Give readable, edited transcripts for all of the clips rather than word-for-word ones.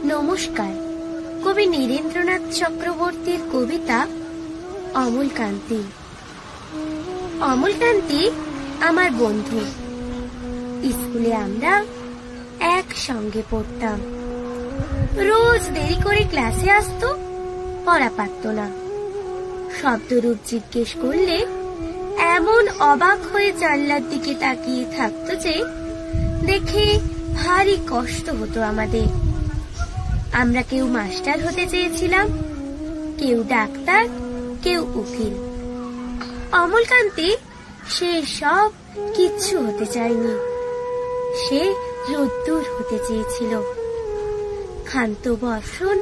নমস্কার। কবি নীরেন্দ্রনাথ চক্রবর্তীর কবিতা অমলকান্তি। অমলকান্তি আমার বন্ধু। স্কুলে আমরা একসঙ্গে পড়তাম। রোজ দেরি করে ক্লাসে আসতো, পড়া পারত না। শব্দরূপ জিজ্ঞেস করলে এমন অবাক হয়ে জানলার দিকে তাকিয়ে থাকতো যে দেখে ভারী কষ্ট হতো আমাদের। আমরা কেউ মাস্টার হতে চেয়েছিলাম, কেউ ডাক্তার, কেউ উকিল। অমলকান্তি সে সব কিচ্ছু হতে চায়নি। সে রোদ্দুর হতে চেয়েছিল। ক্ষান্ত বর্ষণ,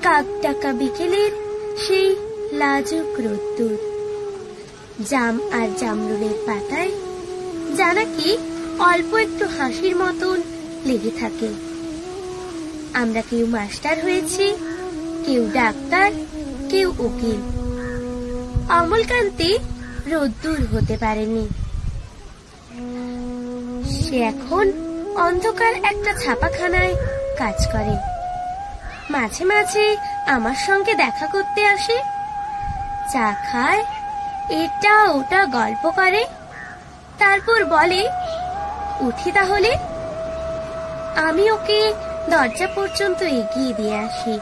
কাক ডাকা বিকেলের সেই লাজুক রোদ্দুর, জাম আর জামরুলের পাতায় যা নাকি অল্প একটু হাসির মতন লেগে থাকে। আমরা কেউ মাস্টার হয়েছি, কেউ ডাক্তার, কেউ উকিল। অমলকান্তি রোদ্দুর হতে পারেনি। সে এখন অন্ধকার একটা ছাপাখানায় কাজ করে। মাঝে মাঝে আমার সঙ্গে দেখা করতে আসে, চা খায়, এটা ওটা গল্প করে, তারপর বলে উঠি তাহলে। আমি ওকে দরজা পর্যন্ত এগিয়ে দিয়ে আসি।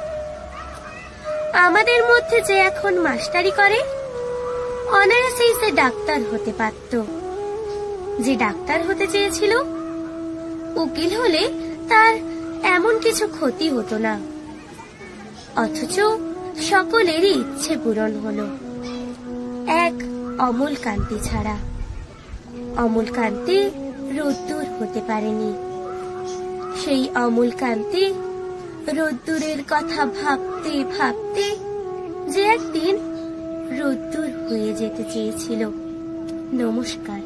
আমাদের মধ্যে যে এখন মাস্টারি করে, অনায়াসেই সে ডাক্তার হতে পারত। যে ডাক্তার হতে চেয়েছিল, উকিল হলে তার এমন কিছু ক্ষতি হতো না। অথচ সকলেরই ইচ্ছে পূরণ হলো, এক অমলকান্তি ছাড়া। অমলকান্তি রোদ্দুর হতে পারেনি। সেই অমলকান্তি রোদ্দুরের কথা ভাবতে ভাবতে যে একদিন রোদ্দুর হয়ে যেতে চেয়েছিল। নমস্কার।